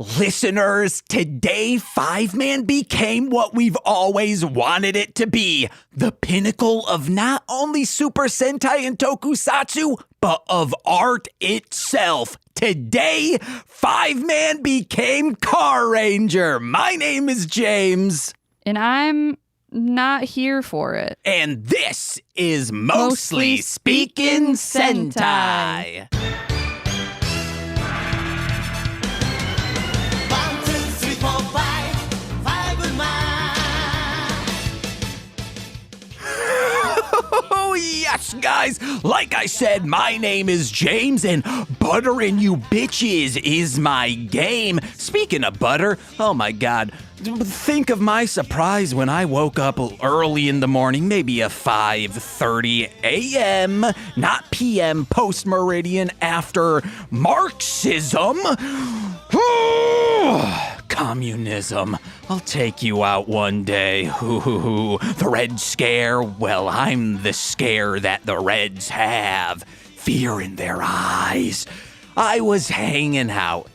Listeners, today Fiveman became what we've always wanted it to be. The pinnacle of not only Super Sentai and Tokusatsu, but of art itself. Today, Fiveman became Car Ranger. My name is James. And I'm not here for it. And this is Mostly Speaking Sentai. Oh, yes, guys. Like I said, my name is James, and buttering you bitches is my game. Speaking of butter, oh my God. Think of my surprise when I woke up early in the morning, maybe a 5:30 a.m., not p.m., post-meridian after Marxism. Communism. I'll take you out one day. The Red Scare. Well, I'm the scare that the Reds have. Fear in their eyes. I was hanging out,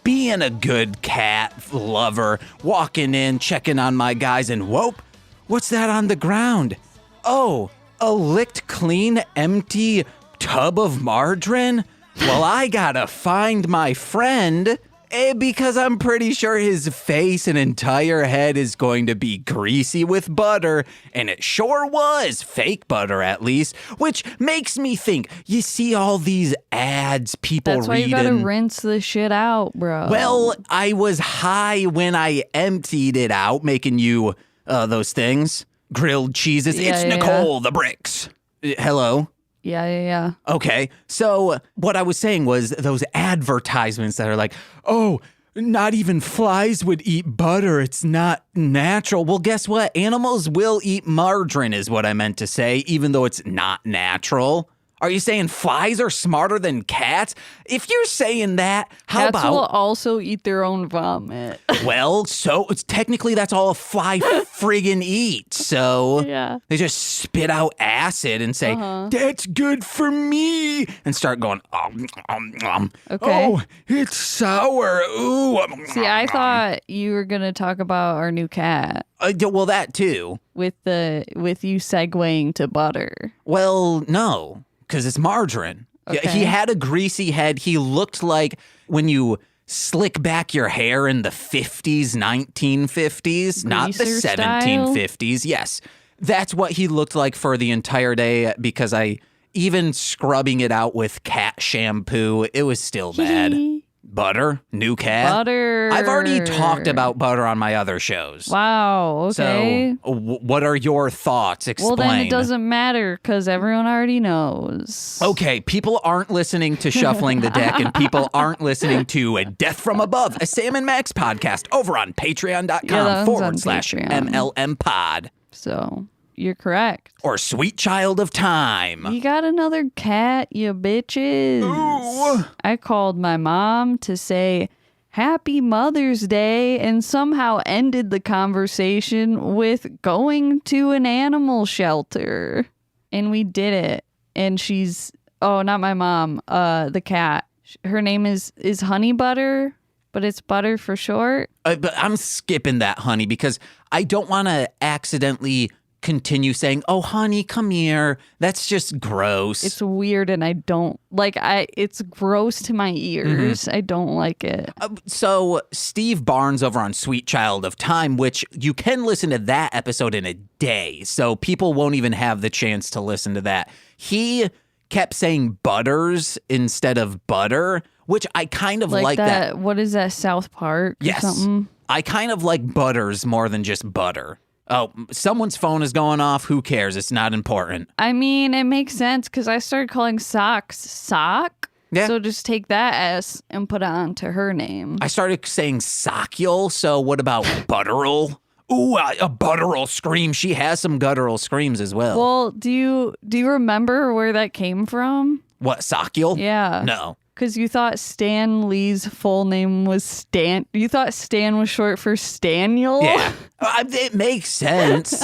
being a good cat lover, walking in, checking on my guys, and whoop, what's that on the ground? Oh, a licked clean, empty tub of margarine? Well, I gotta find my friend. Because I'm pretty sure his face and entire head is going to be greasy with butter, and it sure was, fake butter at least, which makes me think, you see all these ads people That's why reading. you gotta rinse the shit out, bro. Well, I was high when I emptied it out, making you those things, grilled cheeses. Yeah, it's Nicole, the bricks. Hello? Yeah. Okay, so what I was saying was those advertisements that are like, oh, not even flies would eat butter. It's not natural. Well, guess what? Animals will eat margarine is what I meant to say, even though it's not natural. Are you saying flies are smarter than cats? If you're saying that, how Cats about... will also eat their own vomit. Well, so it's technically that's all a fly friggin' eats. So Yeah. they just spit out acid and say, that's good for me. And start going, Okay. Oh, it's sour. Ooh. See, I thought you were gonna talk about our new cat Well, that too. with you segueing to butter. Well, no, because it's margarine. Yeah, Okay. he had a greasy head. He looked like when you slick back your hair in the 50s, 1950s, not the Greaser style? 1750s. Yes, that's what he looked like for the entire day because even scrubbing it out with cat shampoo, it was still bad. Butter, new cat. Butter. I've already talked about butter on my other shows. Wow. Okay. So, what are your thoughts? Explain. Well, then it doesn't matter because everyone already knows. Okay, people aren't listening to Shuffling the Deck, and people aren't listening to Death from Above, a Sam and Max podcast over on patreon.com/MLM pod. So you're correct. Or Sweet Child of Time. You got another cat, you bitches. Ooh. I called my mom to say Happy Mother's Day and somehow ended the conversation with going to an animal shelter. And we did it. And she's, oh, not my mom, the cat. Her name is Honey Butter, but it's Butter for short. But I'm skipping that, honey, because I don't want to accidentally continue saying, oh, honey, come here. That's just gross. It's weird and I don't like it's gross to my ears. I don't like it. So Steve Barnes over on Sweet Child of Time, which you can listen to that episode in a day. So people won't even have the chance to listen to that. He kept saying butters instead of butter, which I kind of like that. What is that, South Park or yes. something? I kind of like butters more than just butter. Oh, someone's phone is going off. Who cares? It's not important. I mean, it makes sense because I started calling socks sock. Yeah. So just take that S and put it onto her name. I started saying Sockule, so what about Butteral? Ooh, a Butteral scream. She has some guttural screams as well. Well, do you remember where that came from? What, Sockule? Yeah. No. Because you thought Stan Lee's full name was Stan. You thought Stan was short for Staniel? Yeah. It makes sense.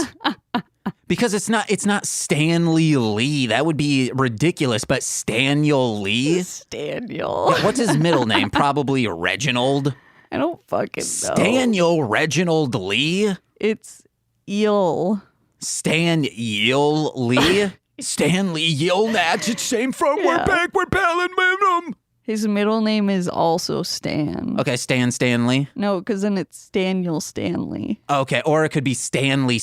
Because it's not Stanley Lee. That would be ridiculous. But Staniel Lee? Staniel. What's his middle name? Probably Reginald. I don't fucking know. Daniel Reginald Lee? It's eel. Stan Yeel Lee? Stanley Yelnats, it's same from Yeah. we're back, we're palin' with him. His middle name is also Stan. Okay, Stanley. No, because then it's Daniel Stanley. Okay, or it could be Stanley.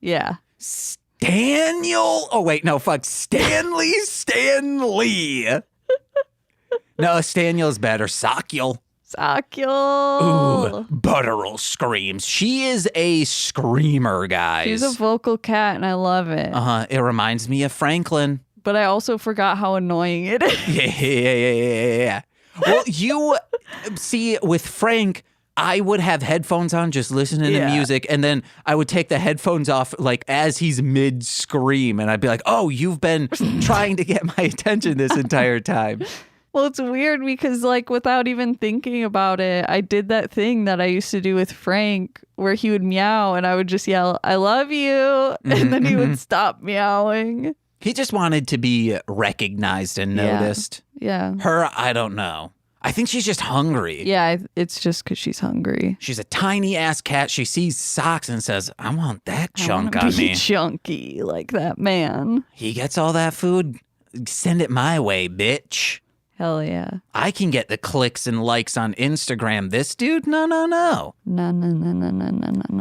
Yeah. Daniel? Oh, wait, no, fuck. Stanley. No, Staniel's better. Sakyel. Sakyel. Ooh, Butteral screams. She is a screamer, guys. She's a vocal cat, and I love it. It reminds me of Franklin. But I also forgot how annoying it is. Yeah. Well, you see, with Frank, I would have headphones on just listening to music, and then I would take the headphones off like as he's mid-scream, and I'd be like, oh, you've been trying to get my attention this entire time. Well, it's weird because, like, without even thinking about it, I did that thing that I used to do with Frank where he would meow and I would just yell, I love you. And then he would stop meowing. He just wanted to be recognized and noticed. Yeah. Her, I don't know. I think she's just hungry. Yeah, it's just because she's hungry. She's a tiny ass cat. She sees socks and says, I want that chunk I on wanna be me. chunky like that man. He gets all that food. Send it my way, bitch. Hell yeah. I can get the clicks and likes on Instagram. This dude? No. No.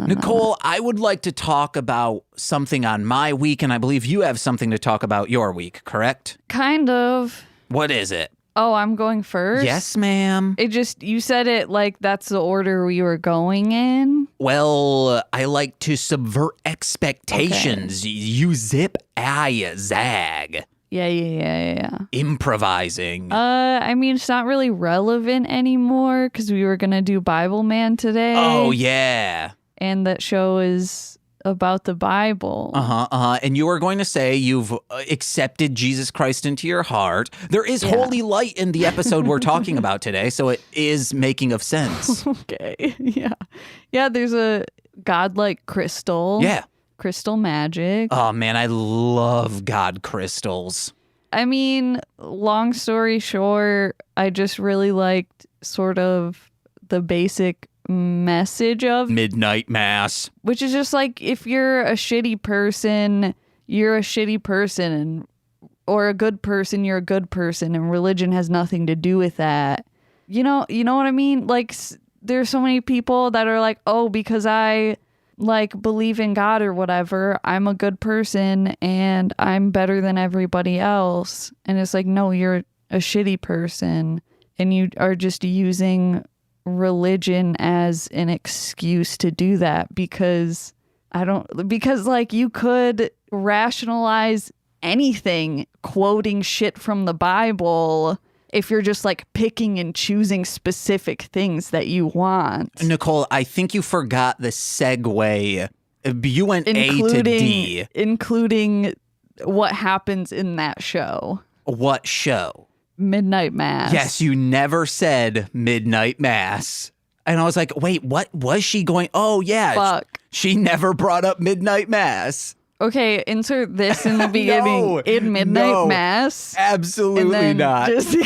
Nicole, I would like to talk about something on my week, and I believe you have something to talk about your week, correct? Kind of. What is it? Oh, I'm going first? Yes, ma'am. You said it like that's the order we were going in. Well, I like to subvert expectations. Okay. You zip, I zag. Yeah. Improvising. I mean, it's not really relevant anymore because we were going to do Bible Man today. Oh, yeah. And that show is about the Bible. And you were going to say you've accepted Jesus Christ into your heart. There is holy light in the episode we're talking about today, so it is making of sense. Okay, yeah. Yeah, there's a godlike crystal. Yeah. Crystal magic. Oh, man, I love God crystals. I mean, long story short, I just really liked sort of the basic message of midnight mass, which is just like, if you're a shitty person, you're a shitty person, or a good person, you're a good person, and religion has nothing to do with that. You know what I mean? Like, there's so many people that are like, oh, because I like believe in God or whatever, I'm a good person and I'm better than everybody else. And it's like, no, you're a shitty person and you are just using religion as an excuse to do that because like you could rationalize anything quoting shit from the Bible if you're just like picking and choosing specific things that you want. Nicole, I think you forgot the segue. You went A to D. Including what happens in that show. What show? Midnight Mass. Yes, you never said Midnight Mass. And I was like, wait, what was she going? Oh, yeah. Fuck. She never brought up Midnight Mass. Okay, insert this in the beginning. In Midnight Mass. Absolutely and then not. Just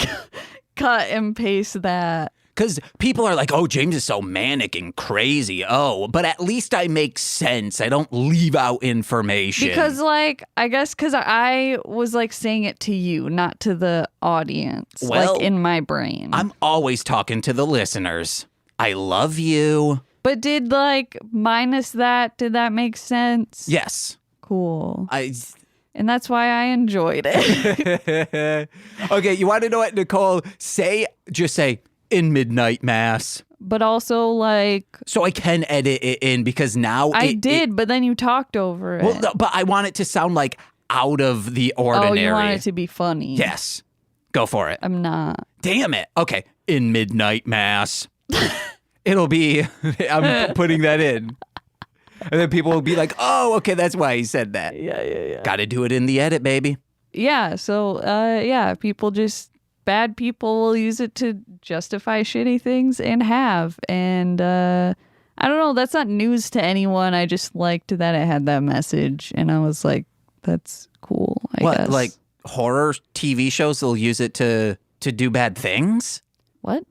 cut and paste that. Because people are like, oh, James is so manic and crazy. Oh, but at least I make sense. I don't leave out information. Because, like, I guess because I was, like, saying it to you, not to the audience. Well, like, in my brain. I'm always talking to the listeners. I love you. But did, like, minus that, did that make sense? Yes. Cool. And that's why I enjoyed it. Okay, you want to know what, Nicole? Just say, in Midnight Mass. But also, like... So I can edit it in because now... I did, but then you talked over it. Well, no, but I want it to sound like out of the ordinary. Oh, you want it to be funny. Yes. Go for it. I'm not. Damn it. Okay. In Midnight Mass. It'll be... I'm putting that in. And then people will be like, oh, okay, that's why he said that. Yeah. Got to do it in the edit, baby. Yeah, so, bad people will use it to justify shitty things and have. And, I don't know, that's not news to anyone. I just liked that it had that message. And I was like, that's cool, I guess. Like horror TV shows, they'll use it to do bad things? What?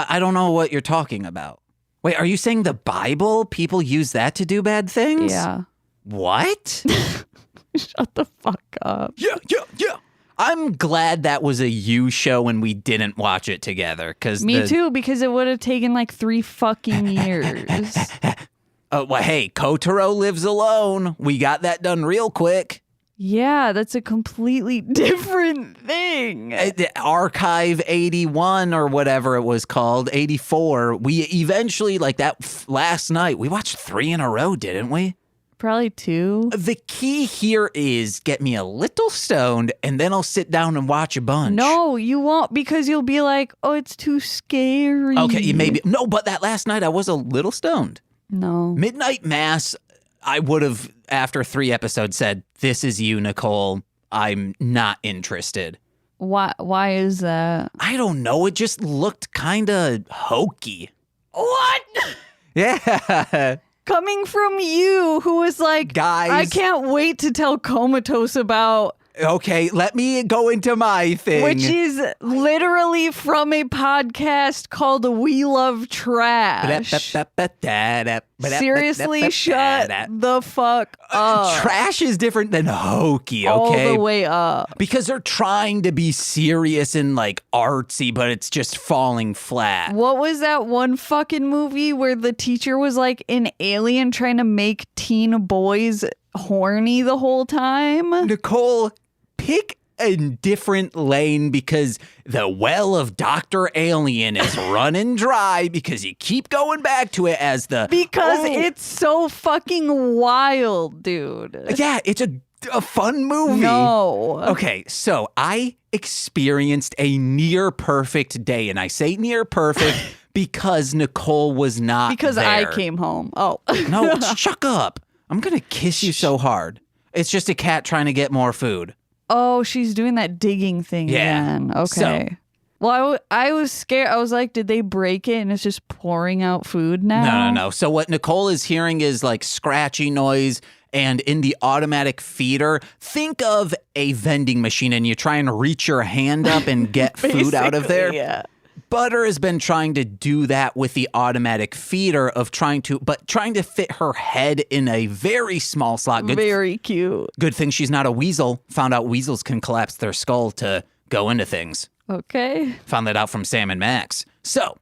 I don't know what you're talking about. Wait, are you saying the Bible? People use that to do bad things? Yeah. What? Shut the fuck up. Yeah. I'm glad that was a you show and we didn't watch it together. Me too, because it would have taken like 3 fucking years. Well, hey, Kotaro lives alone. We got that done real quick. Yeah, that's a completely different thing. Archive 81 or whatever it was called, 84. We eventually, like that last night, we watched 3 in a row, didn't we? Probably 2. The key here is get me a little stoned and then I'll sit down and watch a bunch. No, you won't, because you'll be like, oh, it's too scary. Okay, maybe. No, but that last night I was a little stoned. No. Midnight Mass, I would have, after 3 episodes, said, this is you, Nicole. I'm not interested. Why is that? I don't know. It just looked kind of hokey. What? Yeah. Coming from you, who was like, Guys. I can't wait to tell Comatose about... Okay, let me go into my thing. Which is literally from a podcast called We Love Trash. Seriously, shut the fuck up. Trash is different than hokey, okay? All the way up. Because they're trying to be serious and like artsy, but it's just falling flat. What was that one fucking movie where the teacher was like an alien trying to make teen boys horny the whole time? Nicole, pick a different lane because the well of Dr. Alien is running dry because you keep going back to it as the... Because it's so fucking wild, dude. Yeah, it's a fun movie. No. Okay, so I experienced a near perfect day, and I say near perfect because Nicole was not Because there. I came home. Oh. No, shut up. I'm going to kiss you so hard. It's just a cat trying to get more food. Oh, she's doing that digging thing again. Okay. So, well, I was scared. I was like, did they break it and it's just pouring out food now? No. So what Nicole is hearing is like scratchy noise, and in the automatic feeder, think of a vending machine and you try and reach your hand up and get food out of there. Yeah. Butter has been trying to do that with the automatic feeder of trying to fit her head in a very small slot. Very cute. Good thing she's not a weasel. Found out weasels can collapse their skull to go into things. Okay. Found that out from Sam and Max. So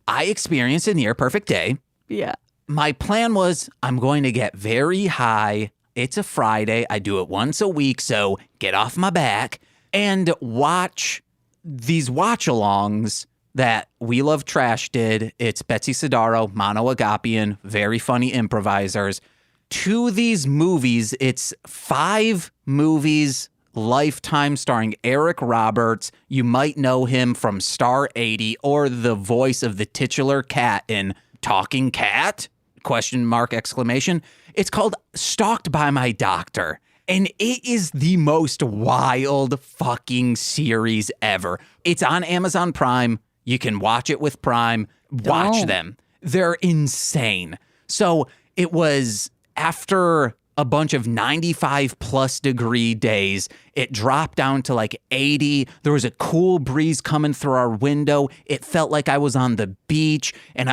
I experienced a near perfect day. Yeah. My plan was I'm going to get very high. It's a Friday. I do it once a week. So get off my back and watch these watch-alongs that We Love Trash did. It's Betsy Sidaro, Mono Agapian, very funny improvisers. To these movies, it's 5 movies, Lifetime, starring Eric Roberts. You might know him from Star 80 or the voice of the titular cat in Talking Cat? ? It's called Stalked by My Doctor. And it is the most wild fucking series ever. It's on Amazon Prime. You can watch it with Prime. Watch them. They're insane. So it was after a bunch of 95 plus degree days, it dropped down to like 80. There was a cool breeze coming through our window. It felt like I was on the beach, and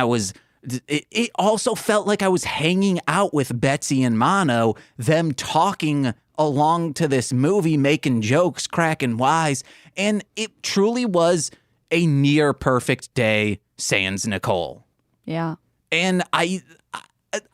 it also felt like I was hanging out with Betsy and Mono, them talking along to this movie, making jokes, cracking wise. And it truly was a near perfect day, sans Nicole. Yeah. And I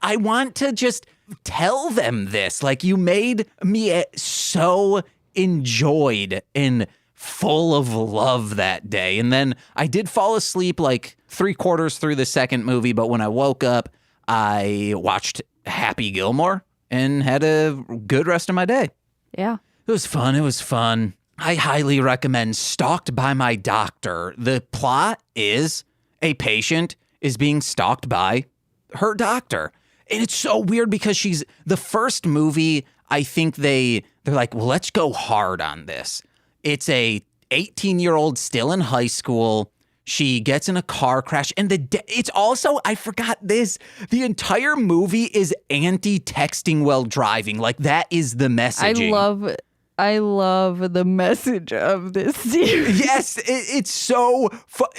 want to just tell them this. Like, you made me so enjoyed and full of love that day. And then I did fall asleep like 3/4 through the second movie, but when I woke up, I watched Happy Gilmore and had a good rest of my day. Yeah. It was fun. I highly recommend Stalked by My Doctor. The plot is a patient is being stalked by her doctor. And it's so weird because she's the first movie, I think they're like, well, let's go hard on this. It's a 18-year-old still in high school. She gets in a car crash, and it's also, I forgot this, the entire movie is anti-texting while driving. Like, that is the messaging. I love I love the message of this series. Yes, it's so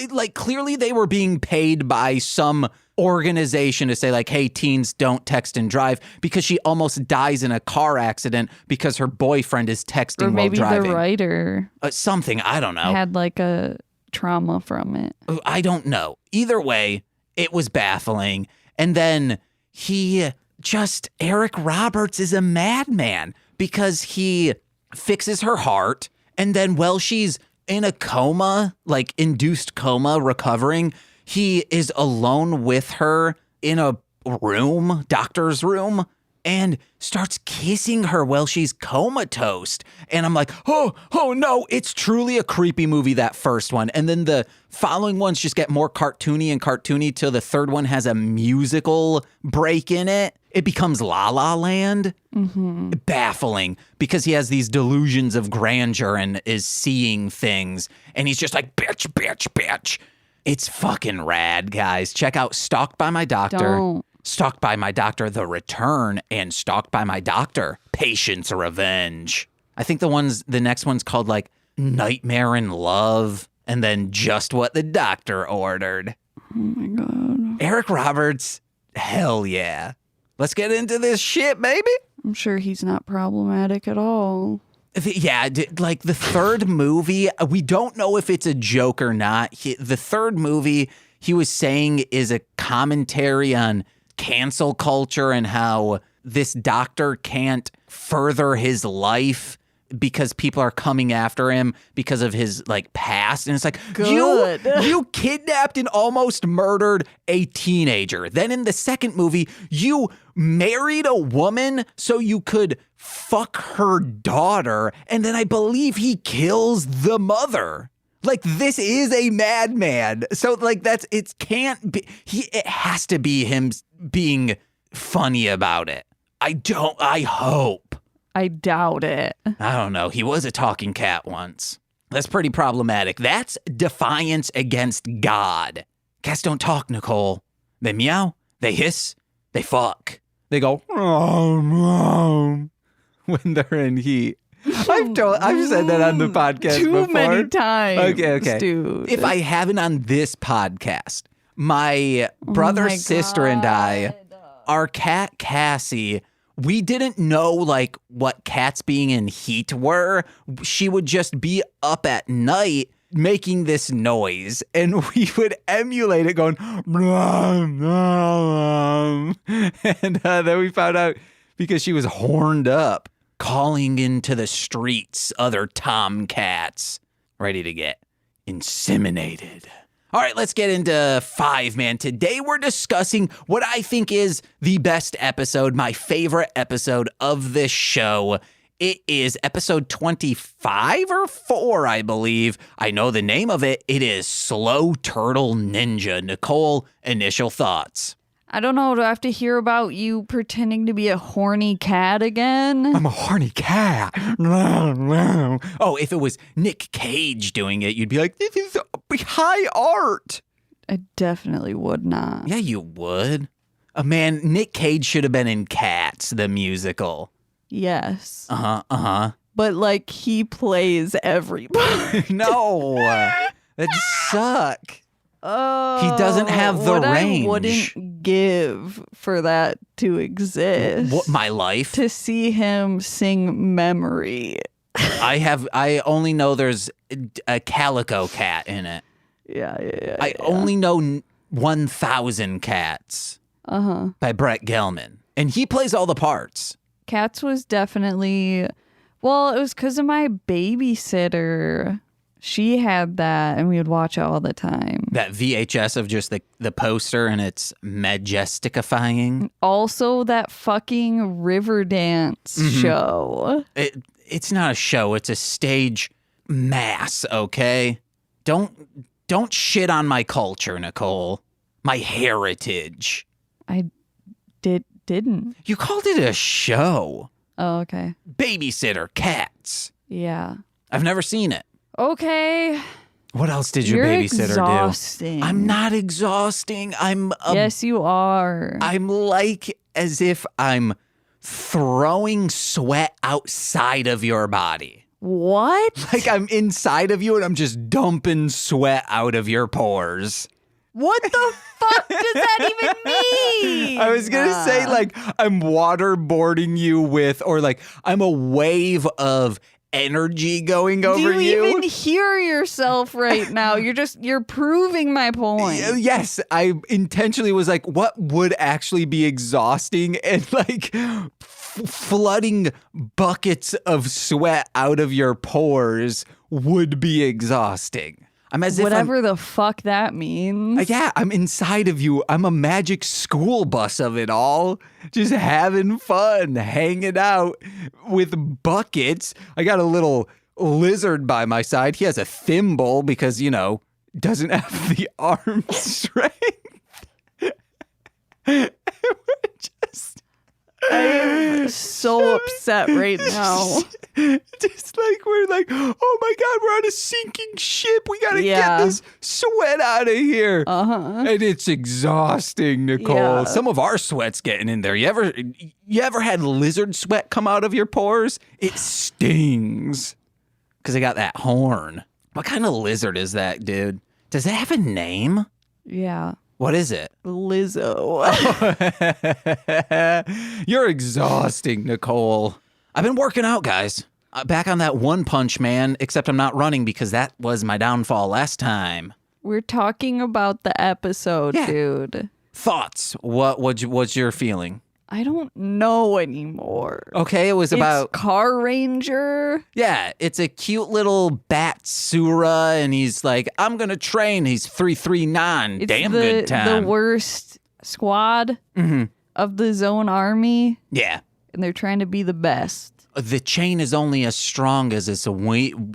like clearly they were being paid by some organization to say like, hey, teens, don't text and drive, because she almost dies in a car accident because her boyfriend is texting Or maybe while driving. the writer Something, I don't know. had like a trauma from it. I don't know. Either way, it was baffling. And then Eric Roberts is a madman because he fixes her heart, and then while she's in a coma, like induced coma, recovering, he is alone with her in a room, doctor's room, and starts kissing her while she's comatose. And I'm like, oh no, it's truly a creepy movie, that first one. And then the following ones just get more cartoony and cartoony till the third one has a musical break in it. It becomes La La Land. Mm-hmm. Baffling, because he has these delusions of grandeur and is seeing things. And he's just like, bitch, bitch, bitch. It's fucking rad, guys. Check out Stalked by My Doctor. Don't. Stalked by My Doctor, The Return, and Stalked by My Doctor, Patience Revenge. I think the next one's called like Nightmare in Love, and then Just What the Doctor Ordered. Oh my God. Eric Roberts, hell yeah. Let's get into this shit, baby. I'm sure he's not problematic at all. Yeah, like the third movie, we don't know if it's a joke or not. The third movie, he was saying, is a commentary on cancel culture and how this doctor can't further his life because people are coming after him because of his like past. And it's like, Good. you kidnapped and almost murdered a teenager. Then in the second movie, you married a woman so you could fuck her daughter. And then I believe he kills the mother. Like, this is a madman. So like it has to be him being funny about it. I hope. I doubt it. I don't know. He was a talking cat once. That's pretty problematic. That's defiance against God. Cats don't talk, Nicole. They meow, they hiss, they fuck. They go, when they're in heat. I've said that on the podcast Too before. many times. Okay. Dude. If I haven't on this podcast, my brother, sister, and I, our cat Cassie, we didn't know like what cats being in heat were. She would just be up at night making this noise, and we would emulate it going, and then we found out because she was horned up, calling into the streets other tomcats ready to get inseminated. All right, let's get into Fiveman. Today we're discussing what I think is the best episode, my favorite episode of this show. It is episode 25 or 4, I believe. I know the name of it. It is Slow Turtle Ninja. Nicole, initial thoughts. I don't know. Do I have to hear about you pretending to be a horny cat again? I'm a horny cat. Oh, if it was Nick Cage doing it, you'd be like, this is high art. I definitely would not. Yeah, you would. Man, Nick Cage should have been in Cats, the musical. Yes. Uh-huh. But like he plays everybody. No, that'd suck. Oh, He doesn't have the range. I wouldn't give for that to exist. What, my life? To see him sing Memory. I only know there's a calico cat in it. Yeah. I only know 1,000 Cats. By Brett Gelman. And he plays all the parts. Cats was definitely, well, it was because of my babysitter. She had that, and we would watch it all the time. That VHS of just the poster, and it's majesticifying. Also, that fucking Riverdance show. It's not a show. It's a stage mass, okay? Don't shit on my culture, Nicole. My heritage. I didn't. You called it a show. Oh, okay. Babysitter, Cats. Yeah. I've never seen it. Okay. What else did your You're babysitter exhausting. do? I'm not exhausting. Yes, you are. I'm like as if I'm throwing sweat outside of your body. What? Like I'm inside of you and I'm just dumping sweat out of your pores. What the fuck does that even mean? I was going to say, like, I'm waterboarding you with, or like, I'm a wave of energy going over Do you even hear yourself right now? You're proving my point. Yes, I intentionally was like, what would actually be exhausting? And like flooding buckets of sweat out of your pores would be exhausting. I'm as Whatever the fuck that means. Yeah, I'm inside of you. I'm a magic school bus of it all. Just having fun, hanging out with buckets. I got a little lizard by my side. He has a thimble because, you know, doesn't have the arm strength. We're just... I'm so upset right now. Just like we're like, oh my God, we're on a sinking ship. We gotta get this sweat out of here. And it's exhausting, Nicole. Yeah. Some of our sweat's getting in there. You ever had lizard sweat come out of your pores? It stings because they got that horn. What kind of lizard is that, dude? Does it have a name? Yeah. What is it? Lizzo. You're exhausting, Nicole. I've been working out, guys. Back on that One Punch Man, except I'm not running because that was my downfall last time. We're talking about the episode, dude. Thoughts? What's your feeling? I don't know anymore. Okay, it was about... Car Ranger. Yeah, it's a cute little Batsura, and he's like, I'm going to train. He's 339. It's Damn good time. The worst squad of the Zone Army. Yeah. And they're trying to be the best. The chain is only as strong as its weakest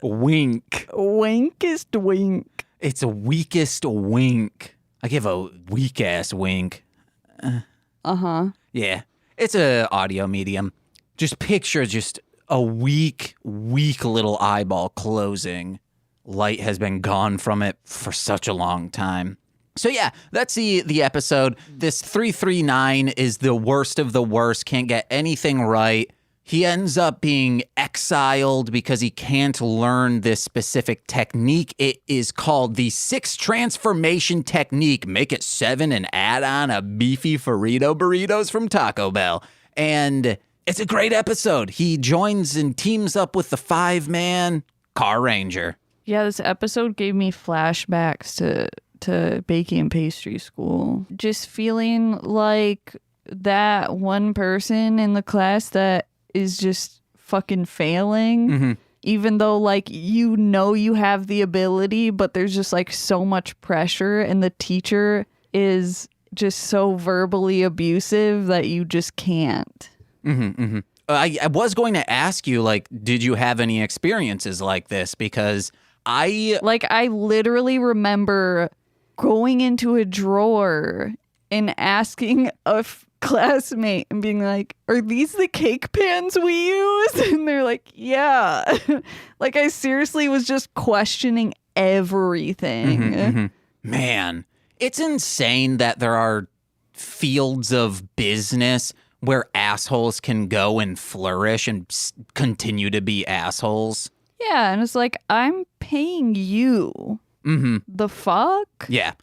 wink. Wankest wink. It's a weakest wink. I give a weak-ass wink. Yeah. It's a audio medium. Just picture just a weak little eyeball closing. Light has been gone from it for such a long time. So yeah, that's the episode. This 339 is the worst of the worst, can't get anything right. He ends up being exiled because he can't learn this specific technique. It is called the 6 transformation technique. Make it 7 and add on a beefy Frito burritos from Taco Bell. And it's a great episode. He joins and teams up with the Fiveman Car Ranger. Yeah, this episode gave me flashbacks to baking and pastry school. Just feeling like that one person in the class that is just fucking failing, even though like you know you have the ability, but there's just like so much pressure and the teacher is just so verbally abusive that you just can't. I was going to ask you, like, did you have any experiences like this? Because I literally remember going into a drawer and asking a classmate and being like, are these the cake pans we use? And they're like, yeah. Like I seriously was just questioning everything. Man, it's insane that there are fields of business where assholes can go and flourish and continue to be assholes. Yeah, and it's like, I'm paying you. The fuck? Yeah.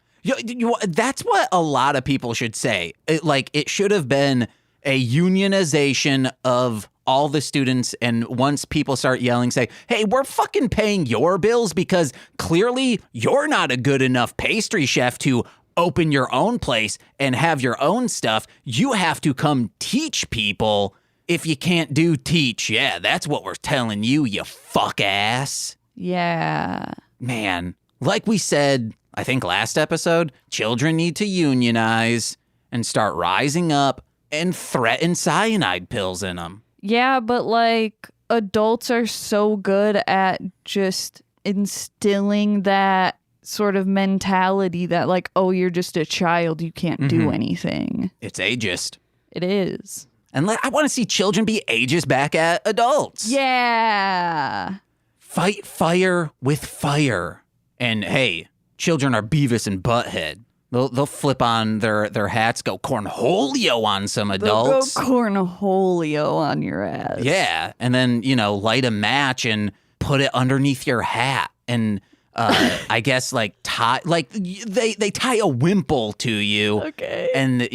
That's what a lot of people should say. It should have been a unionization of all the students, and once people start yelling, say, hey, we're fucking paying your bills because clearly you're not a good enough pastry chef to open your own place and have your own stuff. You have to come teach people. If you can't teach. Yeah, that's what we're telling you, you fuck ass. Yeah. Man, like we said, I think last episode, children need to unionize and start rising up and threaten cyanide pills in them. Yeah, but like adults are so good at just instilling that sort of mentality that like, oh, you're just a child, you can't do anything. It's ageist. It is. And I want to see children be ageist back at adults. Yeah. Fight fire with fire. And hey, children are Beavis and Butthead. They'll flip on their hats, go cornholio on some adults. They'll go cornholio on your ass. Yeah, and then, light a match and put it underneath your hat. And I guess they tie a wimple to you. Okay. And,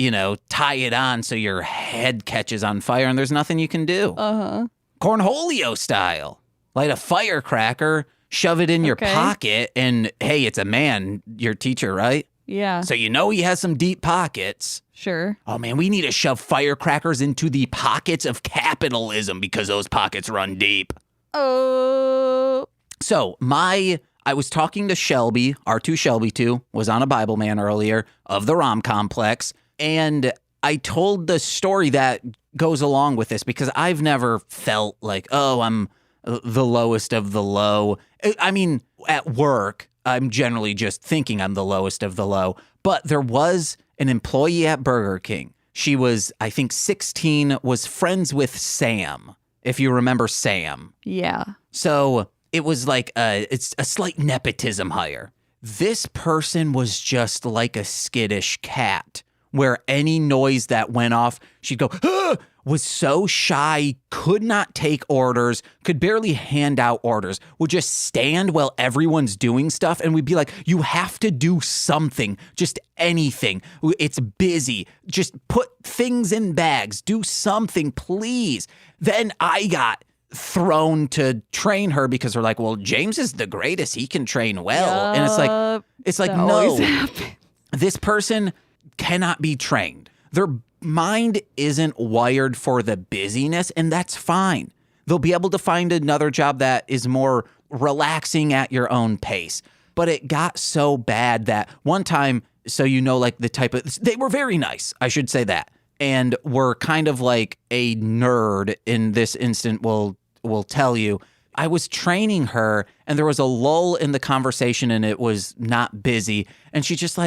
tie it on so your head catches on fire and there's nothing you can do. Uh-huh. Cornholio style. Light a firecracker, shove it in your pocket, and hey, it's a man, your teacher, right? Yeah. So he has some deep pockets. Sure. Oh, man, we need to shove firecrackers into the pockets of capitalism because those pockets run deep. Oh. So I was talking to Shelby, R2 Shelby 2, was on a Bible Man earlier of the Rom Complex, and I told the story that goes along with this because I've never felt like, oh, I'm the lowest of the low. I mean, at work, I'm generally just thinking I'm the lowest of the low. But there was an employee at Burger King. She was, I think, 16, was friends with Sam, if you remember Sam. Yeah. So it was like it's a slight nepotism hire. This person was just like a skittish cat, where any noise that went off, she'd go, ah! Was so shy, could not take orders, could barely hand out orders, would just stand while everyone's doing stuff. And we'd be like, you have to do something, just anything. It's busy. Just put things in bags. Do something, please. Then I got thrown to train her because they're like, well, James is the greatest. He can train well. And it's like, no, this person cannot be trained. Their mind isn't wired for the busyness, and that's fine. They'll be able to find another job that is more relaxing at your own pace. But it got so bad that one time, so the type of, they were very nice, I should say that, and were kind of like a nerd in this instant will tell you. I was training her, and there was a lull in the conversation, and it was not busy, and she just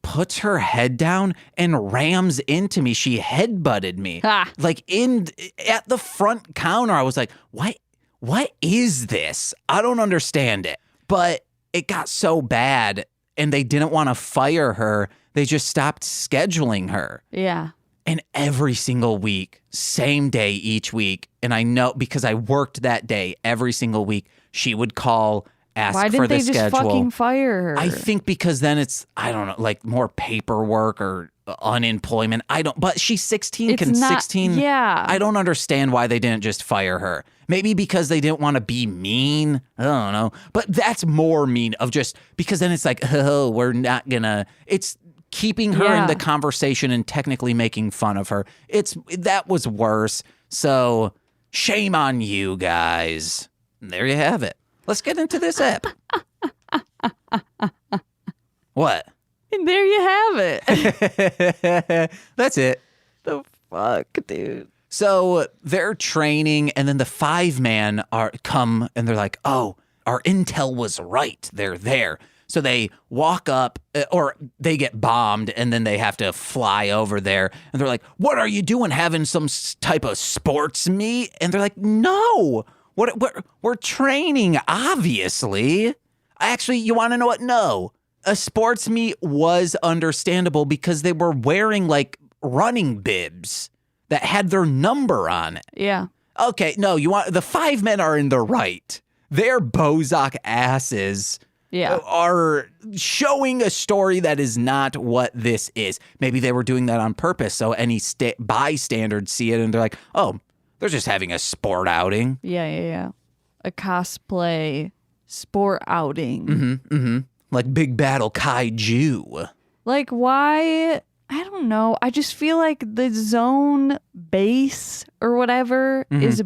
puts her head down and rams into me. She headbutted me. At the front counter. I was like, what is this? I don't understand it. But it got so bad and they didn't want to fire her. They just stopped scheduling her. Yeah. And every single week, same day each week, and I know because I worked that day every single week, she would call, ask for the schedule. Why didn't they just fucking fire her? I think because then it's, I don't know, more paperwork or unemployment. But she's 16. It's not, 16? Yeah. I don't understand why they didn't just fire her. Maybe because they didn't want to be mean. I don't know. But that's more mean of just, because then it's like, oh, we're not gonna, it's keeping her in the conversation and technically making fun of her. That was worse. So shame on you guys. And there you have it. Let's get into this app. What? And there you have it. That's it. The fuck, dude. So they're training, and then the Fiveman come, and they're like, oh, our intel was right. They're there. So they walk up, or they get bombed, and then they have to fly over there. And they're like, what are you doing, having some type of sports meet? And they're like, no. We're training, obviously. Actually, you want to know what? No. A sports meet was understandable because they were wearing running bibs that had their number on it. Yeah. Okay, no, the Fivemen are in the right. Their Bozak asses are showing a story that is not what this is. Maybe they were doing that on purpose so any bystanders see it and they're like, oh, they're just having a sport outing. Yeah. A cosplay sport outing. Mm-hmm. Like Big Battle Kaiju. Why? I don't know. I just feel like the zone base or whatever is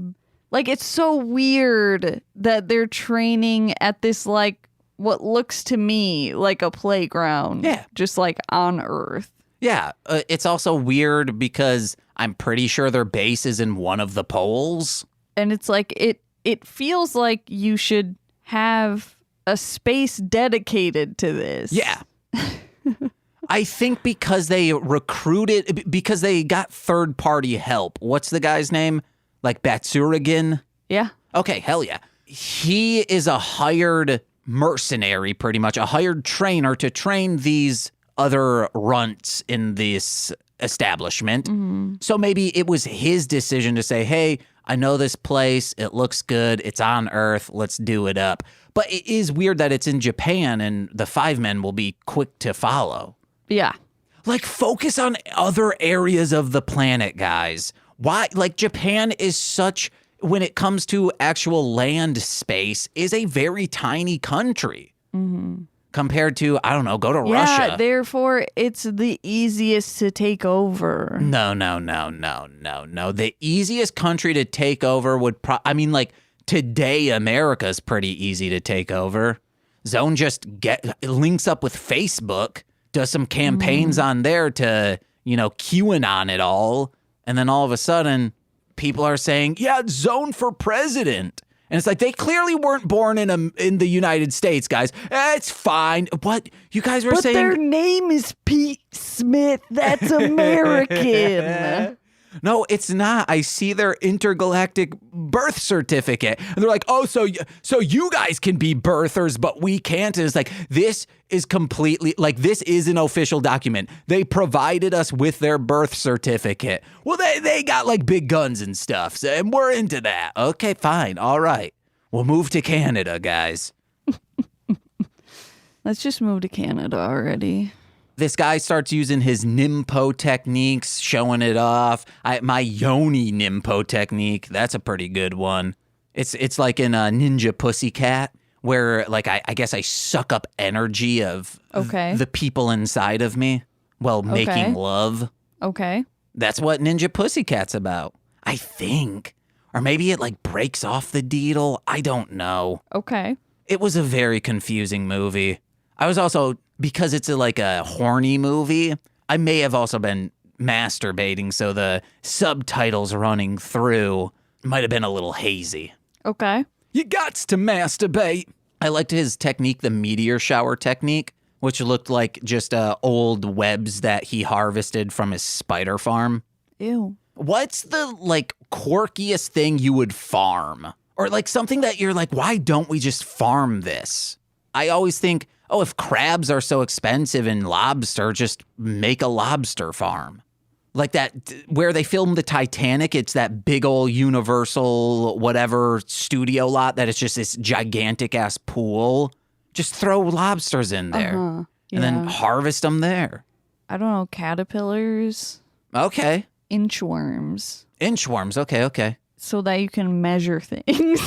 it's so weird that they're training at this what looks to me like a playground. Yeah. Just on Earth. Yeah. It's also weird because I'm pretty sure their base is in one of the poles. And it's it feels like you should have a space dedicated to this. Yeah. I think because they because they got third-party help. What's the guy's name? Batsurigan? Yeah. Okay, hell yeah. He is a hired mercenary, pretty much, a hired trainer to train these other runts in this establishment. So maybe it was his decision to say, hey, I know this place. It looks good. It's on Earth. Let's do it up. But it is weird that it's in Japan and the Fivemen will be quick to follow. Yeah. Like, focus on other areas of the planet, guys. Why? Like, Japan is such, when it comes to actual land space, is a very tiny country. Compared to, I don't know, go to Russia. Yeah, therefore, it's the easiest to take over. No. The easiest country to take over would today America's pretty easy to take over. Zone just links up with Facebook, does some campaigns on there to, QAnon it all. And then all of a sudden, people are saying, yeah, Zone for president. And it's like, they clearly weren't born in the United States, guys. It's fine. What? You guys were saying... But their name is Pete Smith. That's American. No, it's not. I see their intergalactic birth certificate. And they're like, oh, so you guys can be birthers, but we can't. And it's like, this is completely, like, this is an official document. They provided us with their birth certificate. Well, they got, like, big guns and stuff, and we're into that. Okay, fine. All right. We'll move to Canada, guys. Let's just move to Canada already. This guy starts using his Nimpo techniques, showing it off. My Yoni Nimpo technique, that's a pretty good one. It's like in a Ninja Pussycat, where like I guess I suck up energy of the people inside of me while making love. Okay. That's what Ninja Pussycat's about, I think. Or maybe it like breaks off the deedle. I don't know. Okay. It was a very confusing movie. I was also... Because it's like a horny movie, I may have also been masturbating, so the subtitles running through might have been a little hazy. Okay. You gots to masturbate. I liked his technique, the meteor shower technique, which looked like just old webs that he harvested from his spider farm. Ew. What's the like quirkiest thing you would farm? Or like something that you're like, why don't we just farm this? I always think, oh, if crabs are so expensive and lobster, just make a lobster farm. Like that, where they filmed the Titanic, it's that big old Universal whatever studio lot that it's just this gigantic ass pool. Just throw lobsters in there and then harvest them there. I don't know, caterpillars. Okay. Inchworms. Inchworms, okay. So that you can measure things.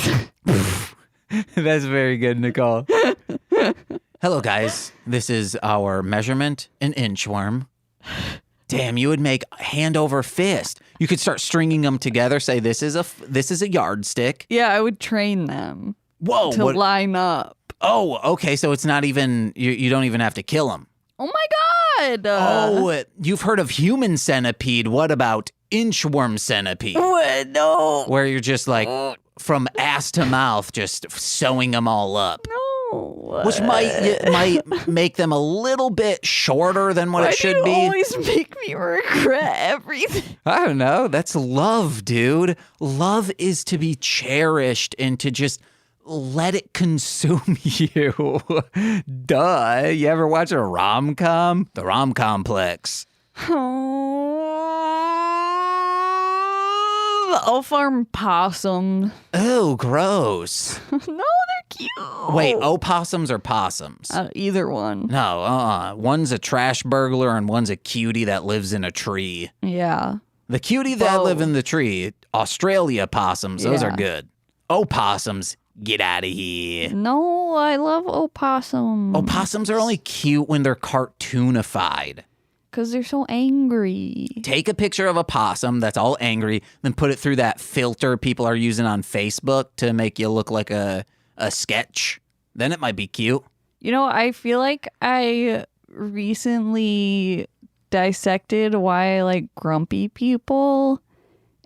That's very good, Nicole. Hello, guys. This is our measurement, an inchworm. Damn, you would make hand over fist. You could start stringing them together. Say this is a yardstick. Yeah, I would train them. Whoa! To line up. Oh, okay. So it's not even you don't even have to kill them. Oh my God! You've heard of human centipede? What about inchworm centipede? What? No. Where you're just like from ass to mouth, just sewing them all up. No. Which might make them a little bit shorter than what it should be. Why do you always make me regret everything? I don't know. That's love, dude. Love is to be cherished and to just let it consume you. Duh. You ever watch a rom-com? The Rom-Complex. I'll farm possum. Oh, gross. No, they're cute. Wait, opossums or possums? Either one. No, One's a trash burglar and one's a cutie that lives in a tree. Yeah. The cutie that live in the tree, Australia possums, those are good. Opossums, get out of here. No, I love opossums. Opossums are only cute when they're cartoonified. Because they're so angry. Take a picture of a possum that's all angry, then put it through that filter people are using on Facebook to make you look like a sketch. Then it might be cute. You know, I feel like I recently dissected why I like grumpy people.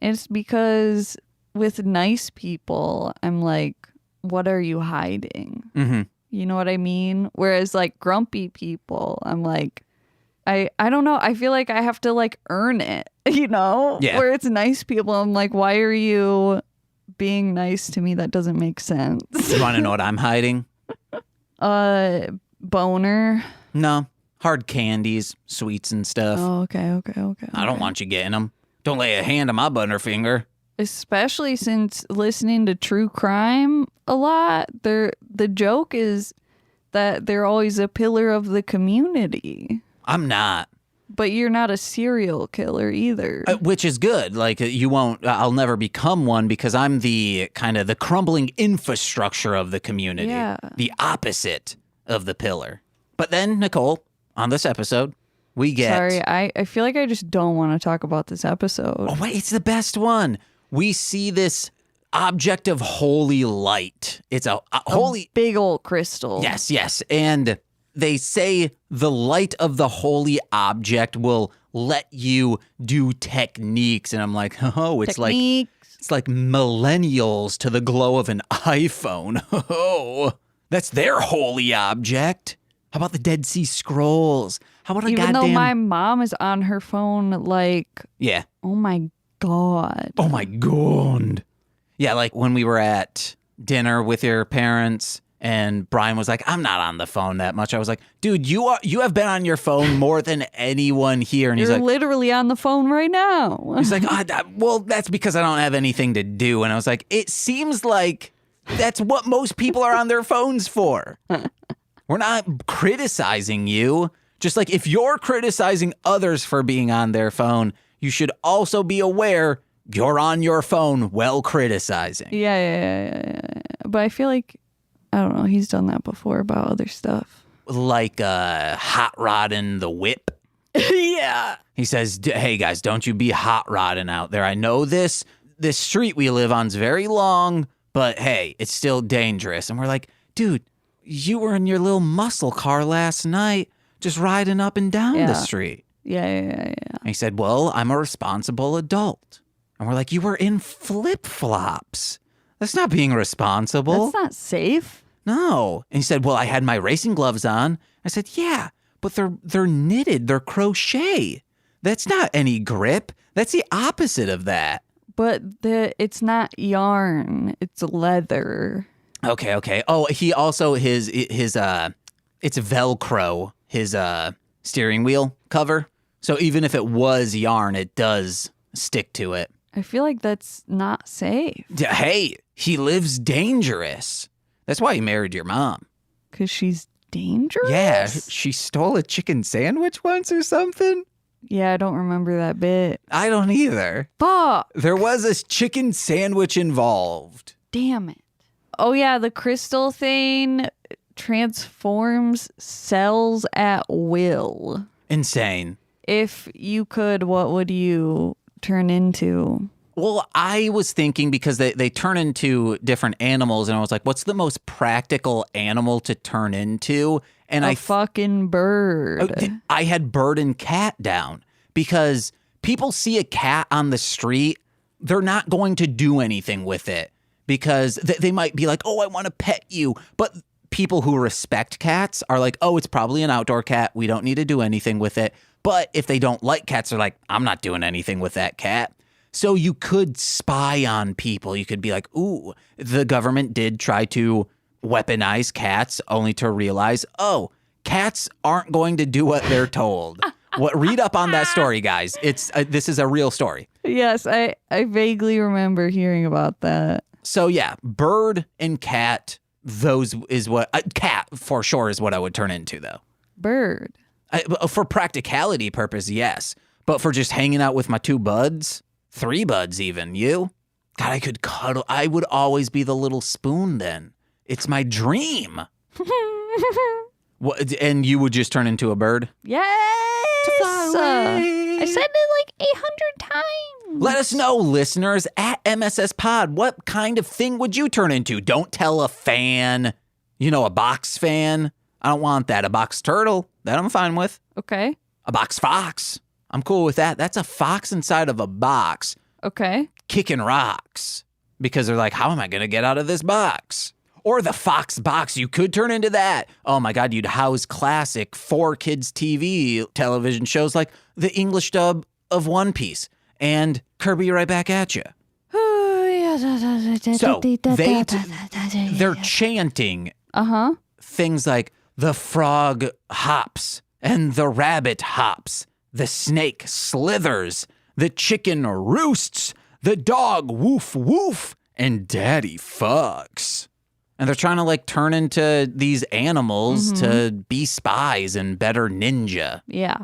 It's because with nice people, I'm like, what are you hiding? Mm-hmm. You know what I mean? Whereas like grumpy people, I'm like, I don't know. I feel like I have to like earn it, you know? Yeah. Where it's nice people, I'm like, why are you being nice to me? That doesn't make sense. You want to know what I'm hiding? Boner. No. Hard candies, sweets and stuff. Oh, okay. I don't want you getting them. Don't lay a hand on my butterfinger. Especially since listening to true crime a lot, the joke is that they're always a pillar of the community. I'm not. But you're not a serial killer either. Which is good. Like, you won't, I'll never become one because I'm the kind of the crumbling infrastructure of the community. Yeah. The opposite of the pillar. But then, Nicole, on this episode, we get... Sorry, I feel like I just don't want to talk about this episode. Oh, wait, it's the best one. We see this object of holy light. It's a holy... big old crystal. Yes. And they say the light of the holy object will let you do techniques. And I'm like, oh, it's Techniques. like millennials to the glow of an iPhone. Oh, that's their holy object. How about the Dead Sea Scrolls? How about a Even goddamn... though my mom is on her phone, like, Yeah. oh my God. Oh my God. Yeah, like when we were at dinner with your parents and Brian was like, I'm not on the phone that much. I was like, dude, you have been on your phone more than anyone here. And You're he's like, literally on the phone right now. he's like, well, that's because I don't have anything to do. And I was like, it seems like that's what most people are on their phones for. We're not criticizing you. Just like if you're criticizing others for being on their phone, you should also be aware you're on your phone while criticizing. Yeah. But I feel like, I don't know, he's done that before about other stuff. Like hot rodding the whip. Yeah. He says, hey guys, don't you be hot rodding out there. I know this street we live on's very long, but hey, it's still dangerous. And we're like, dude, you were in your little muscle car last night just riding up and down the street. Yeah. And he said, well, I'm a responsible adult. And we're like, you were in flip-flops. That's not being responsible. That's not safe. No. And he said, well, I had my racing gloves on. I said, yeah, but they're knitted. They're crochet. That's not any grip. That's the opposite of that. But it's not yarn. It's leather. Okay. Oh, he also, his it's Velcro, his steering wheel cover. So even if it was yarn, it does stick to it. I feel like that's not safe. Hey, he lives dangerous. That's why he married your mom. Because she's dangerous? Yeah, she stole a chicken sandwich once or something. Yeah, I don't remember that bit. I don't either. Fuck. There was a chicken sandwich involved. Damn it. Oh, yeah, the crystal thing transforms cells at will. Insane. If you could, what would you turn into? Well, I was thinking because they turn into different animals, and I was like, what's the most practical animal to turn into? And a fucking bird. I had bird and cat down because people see a cat on the street, they're not going to do anything with it because they might be like, oh, I want to pet you. But people who respect cats are like, oh, it's probably an outdoor cat. We don't need to do anything with it. But if they don't like cats, they're like, I'm not doing anything with that cat. So you could spy on people. You could be like, ooh, the government did try to weaponize cats only to realize, oh, cats aren't going to do what they're told. Read up on that story, guys. This is a real story. Yes, I vaguely remember hearing about that. So yeah, bird and cat, those is what, cat for sure is what I would turn into though. Bird. For practicality purpose, yes. But for just hanging out with my 2 buds, 3 buds even, you? God, I could cuddle. I would always be the little spoon then. It's my dream. What, and you would just turn into a bird? Yes. I said it like 800 times. Let us know, listeners, at MSS Pod, what kind of thing would you turn into? Don't tell a fan, a box fan. I don't want that. A box turtle, that I'm fine with. Okay. A box fox, I'm cool with that. That's a fox inside of a box. Okay. Kicking rocks because they're like, how am I going to get out of this box? Or the fox box, you could turn into that. Oh my God, you'd house classic 4Kids TV television shows like the English dub of One Piece and Kirby Right Back at You. So they're chanting things like the frog hops and the rabbit hops, the snake slithers, the chicken roosts, the dog woof woof, and daddy fucks. And they're trying to like turn into these animals to be spies and better ninja. Yeah.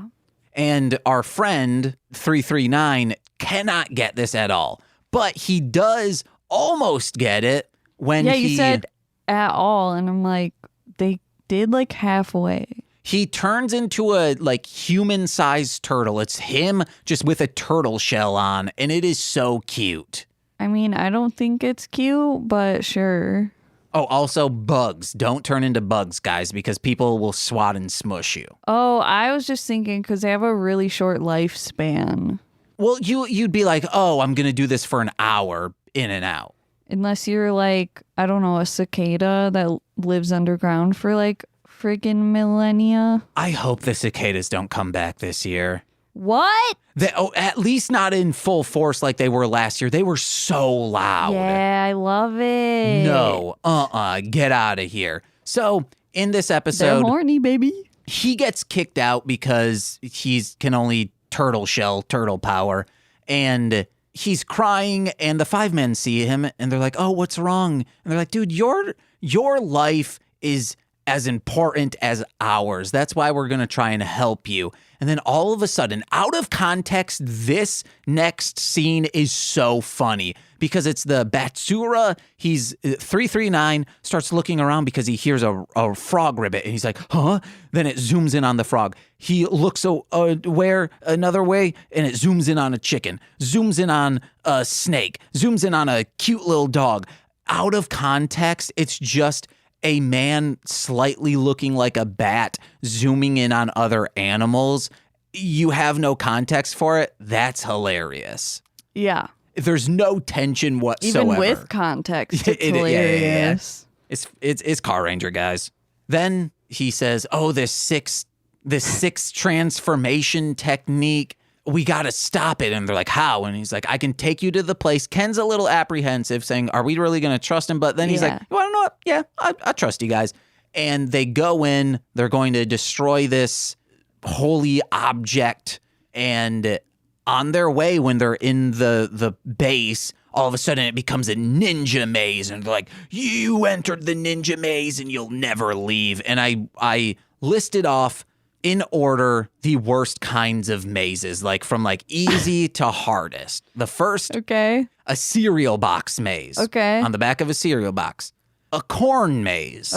And our friend 339 cannot get this at all. But he does almost get it when you said at all. And I'm like, they did like halfway. He turns into a like human-sized turtle. It's him just with a turtle shell on. And it is so cute. I mean, I don't think it's cute, but sure. Oh, also bugs. Don't turn into bugs, guys, because people will swat and smush you. Oh, I was just thinking because they have a really short lifespan. Well, you'd be like, oh, I'm going to do this for an hour in and out. Unless you're like, I don't know, a cicada that lives underground for like friggin' millennia. I hope the cicadas don't come back this year. What? At least not in full force like they were last year. They were so loud. Yeah, I love it. No, get out of here. So in this episode, they're horny, baby. He gets kicked out because can only turtle power, and he's crying. And the Fivemen see him, and they're like, "Oh, what's wrong?" And they're like, "Dude, your life is as important as ours. That's why we're gonna try and help you." And then all of a sudden, out of context, this next scene is so funny because it's the Batsura. He's 339 starts looking around because he hears a frog ribbit and he's like, huh? Then it zooms in on the frog. He looks another way and it zooms in on a chicken, zooms in on a snake, zooms in on a cute little dog. Out of context, it's just a man slightly looking like a bat zooming in on other animals. You have no context for it. That's hilarious. Yeah. There's no tension whatsoever. Even with context, it's hilarious. Yeah. It's Car Ranger, guys. Then he says, oh, this six transformation technique, we got to stop it. And they're like, how? And he's like, I can take you to the place. Ken's a little apprehensive, saying, are we really going to trust him? But then he's like, you want to know what? Yeah, I trust you guys. And they go in. They're going to destroy this holy object. And on their way, when they're in the base, all of a sudden it becomes a ninja maze. And they're like, you entered the ninja maze and you'll never leave. And I listed off in order the worst kinds of mazes, like from like easy to hardest. The first, a cereal box maze. On the back of a cereal box. A corn maze.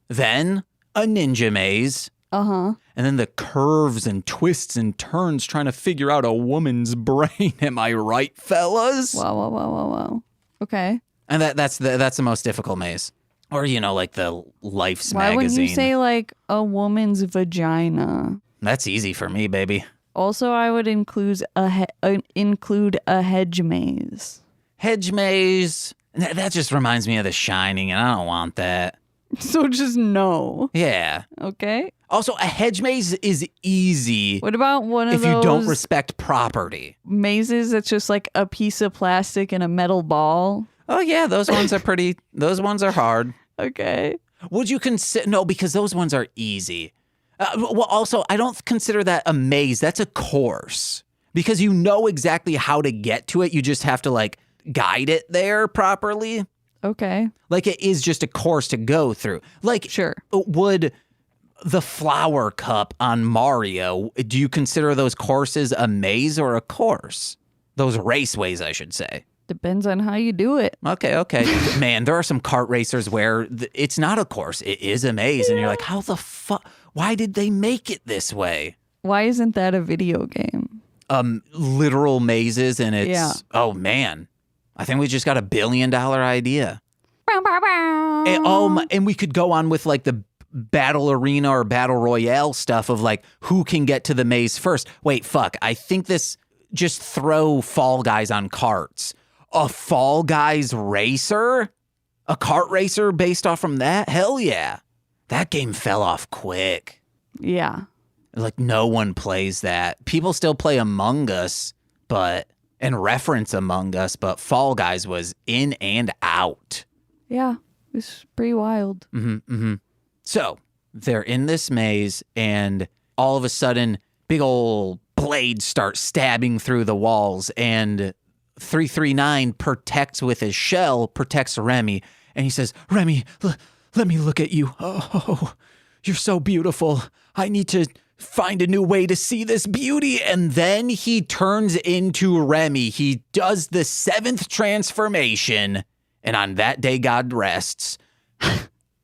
Then a ninja maze. And then the curves and twists and turns trying to figure out a woman's brain. Am I right, fellas? Wow. Okay. And that's the most difficult maze. Or, like the Life's magazine. Why wouldn't you say like a woman's vagina? That's easy for me, baby. Also, I would include a hedge maze. Hedge maze? That just reminds me of The Shining, and I don't want that. So just no. Yeah. Okay. Also, a hedge maze is easy. What about one of those? If you don't respect property. Mazes that's just like a piece of plastic and a metal ball? Oh, yeah, those ones are those ones are hard. Okay. Would you consider, no, because those ones are easy. Well, also, I don't consider that a maze. That's a course. Because you know exactly how to get to it. You just have to like guide it there properly. Okay. Like it is just a course to go through. Like, sure. Would the flower cup on Mario, do you consider those courses a maze or a course? Those raceways, I should say. Depends on how you do it. Okay. Man, there are some kart racers where it's not a course. It is a maze. And you're like, how the fuck? Why did they make it this way? Why isn't that a video game? Literal mazes. And it's, oh, man. I think we just got $1 billion idea. And we could go on with like the battle arena or battle royale stuff of like who can get to the maze first. Wait, fuck. I think just throw Fall Guys on carts. A Fall Guys racer? A kart racer based off from that? Hell yeah. That game fell off quick. Yeah. Like no one plays that. People still play Among Us, and reference Among Us, but Fall Guys was in and out. Yeah, it was pretty wild. So they're in this maze, and all of a sudden, big old blades start stabbing through the walls, and 339 protects with his shell, protects Remy, and he says, Remy, let me look at you. Oh, you're so beautiful. I need to find a new way to see this beauty. And then he turns into Remy. He does the 7th transformation, and on that day, God rests.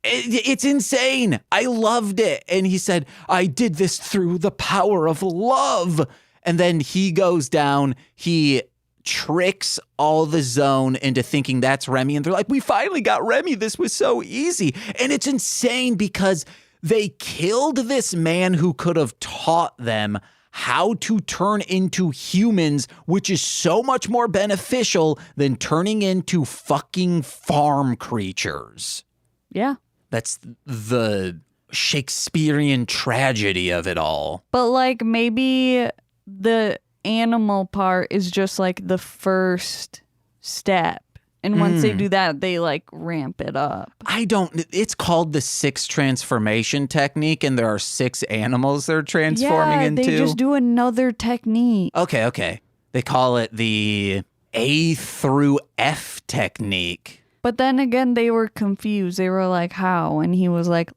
It's insane. I loved it. And he said, I did this through the power of love. And then he goes down. He tricks all the zone into thinking that's Remy. And they're like, we finally got Remy. This was so easy. And it's insane because they killed this man who could have taught them how to turn into humans, which is so much more beneficial than turning into fucking farm creatures. Yeah. That's the Shakespearean tragedy of it all. But like maybe the animal part is just like the first step. And once they do that, they like ramp it up. It's called the 6 transformation technique, and there are 6 animals they're transforming into. They just do another technique. Okay. They call it the A through F technique. But then again, they were confused. They were like, how? And he was like,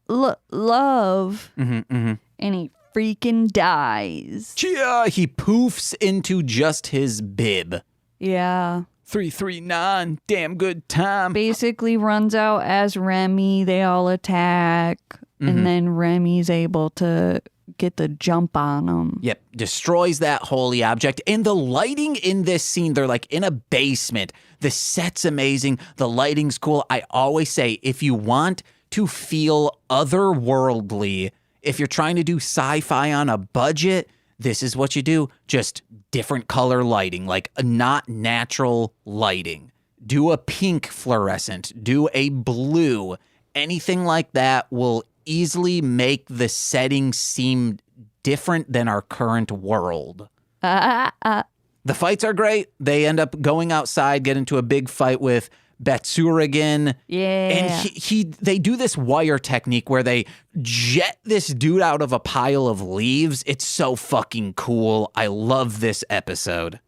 love. And he freaking dies. Yeah, he poofs into just his bib. Yeah. 339, damn good time. Basically runs out as Remy. They all attack. And then Remy's able to get the jump on him. Yep, destroys that holy object. And the lighting in this scene, they're like in a basement. The set's amazing. The lighting's cool. I always say, if you want to feel otherworldly, if you're trying to do sci-fi on a budget, this is what you do. Just different color lighting, like not natural lighting. Do a pink fluorescent. Do a blue. Anything like that will easily make the setting seem different than our current world. The fights are great. They end up going outside, get into a big fight with Batsurigan. Yeah. And they do this wire technique where they jet this dude out of a pile of leaves. It's so fucking cool. I love this episode.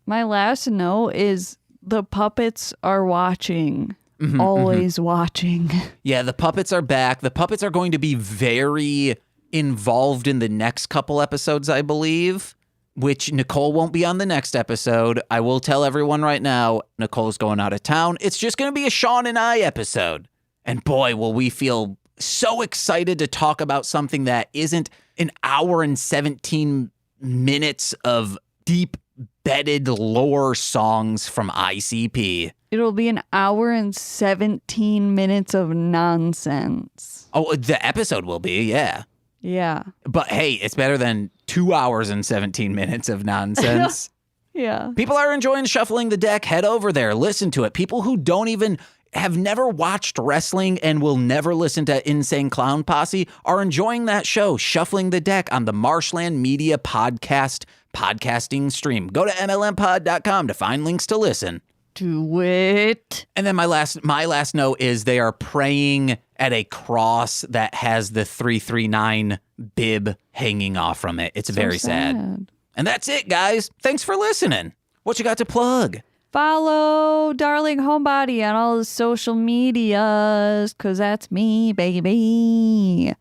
My last note is the puppets are watching. Always watching. Yeah, the puppets are back. The puppets are going to be very involved in the next couple episodes, I believe, which Nicole won't be on the next episode. I will tell everyone right now, Nicole's going out of town. It's just going to be a Sean and I episode. And boy, will we feel so excited to talk about something that isn't an hour and 17 minutes of deep bedded lore songs from ICP. It'll be an hour and 17 minutes of nonsense. Oh, the episode will be, yeah. Yeah. But hey, it's better than 2 hours and 17 minutes of nonsense. Yeah. People are enjoying Shuffling the Deck. Head over there. Listen to it. People who have never watched wrestling and will never listen to Insane Clown Posse are enjoying that show, Shuffling the Deck, on the Marshland Media podcasting stream. Go to mlmpod.com to find links to listen. Do it. And then my last note is they are praying at a cross that has the 339 bib hanging off from it. It's very sad. And that's it, guys. Thanks for listening. What you got to plug? Follow Darling Homebody on all the social medias, because that's me, baby.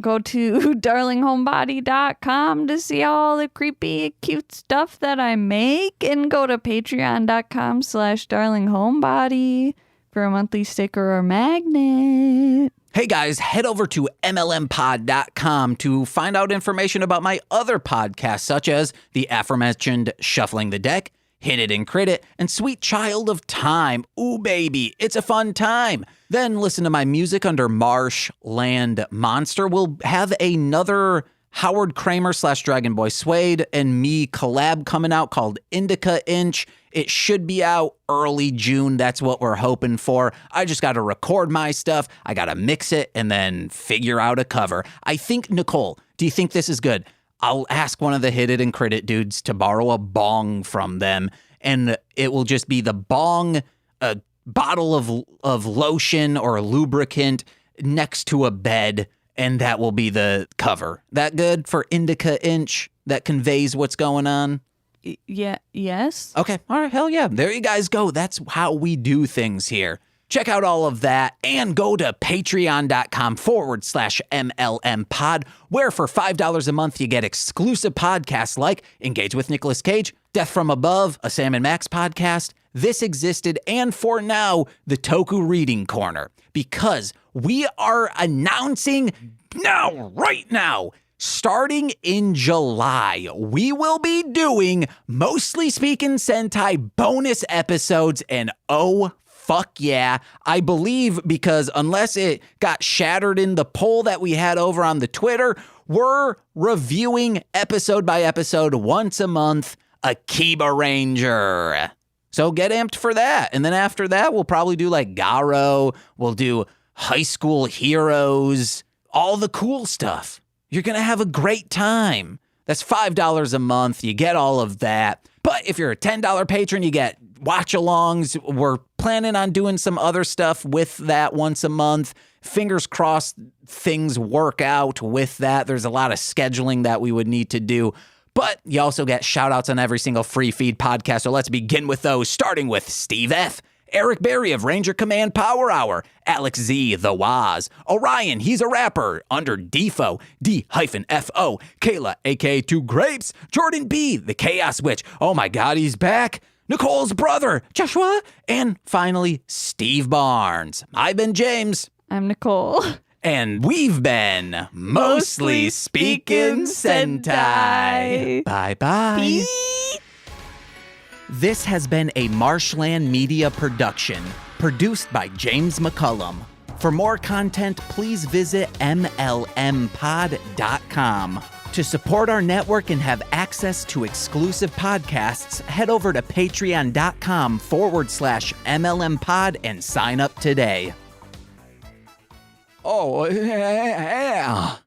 Go to darlinghomebody.com to see all the creepy, cute stuff that I make. And go to patreon.com/darlinghomebody for a monthly sticker or magnet. Hey guys, head over to mlmpod.com to find out information about my other podcasts, such as the aforementioned Shuffling the Deck, Hit It and Crit It, and Sweet Child of Time. Ooh, baby, it's a fun time. Then listen to my music under Marshland Monster. We'll have another Howard Kramer / Dragon Boy Suede and me collab coming out called Indica Inch. It should be out early June. That's what we're hoping for. I just got to record my stuff. I got to mix it and then figure out a cover. I think, Nicole, do you think this is good? I'll ask one of the Hit It and Crit It dudes to borrow a bong from them, and it will just be the bong, a bottle of lotion or a lubricant next to a bed, and that will be the cover. That good for Indica Inch? That conveys what's going on? Yes. Okay, all right, hell yeah. There you guys go. That's how we do things here. Check out all of that and go to patreon.com/MLM pod, where for $5 a month you get exclusive podcasts like Engage with Nicolas Cage, Death from Above, a Sam and Max podcast, This Existed, and for now, the Toku Reading Corner. Because we are announcing right now, starting in July, we will be doing Mostly Speaking Sentai bonus episodes, and oh, fuck yeah. I believe, because unless it got shattered in the poll that we had over on the Twitter, we're reviewing episode by episode once a month, Akiba Ranger. So get amped for that. And then after that, we'll probably do like Garo. We'll do High School Heroes, all the cool stuff. You're going to have a great time. That's $5 a month. You get all of that. But if you're a $10 patron, you get watch-alongs. We're planning on doing some other stuff with that once a month. Fingers crossed things work out with that. There's a lot of scheduling that we would need to do. But you also get shout-outs on every single free feed podcast. So let's begin with those, starting with Steve F., Eric Berry of Ranger Command Power Hour, Alex Z, The Waz, Orion, he's a rapper, under Defo, D-F-O, Kayla, aka Two Grapes, Jordan B, The Chaos Witch, oh my god, he's back, Nicole's brother, Joshua, and finally, Steve Barnes. I've been James. I'm Nicole. And we've been Mostly Speaking Sentai. Bye-bye. Peace. This has been a Marshland Media production, produced by James McCollum. For more content, please visit MLMpod.com. To support our network and have access to exclusive podcasts, head over to patreon.com/MLMpod and sign up today. Oh, yeah.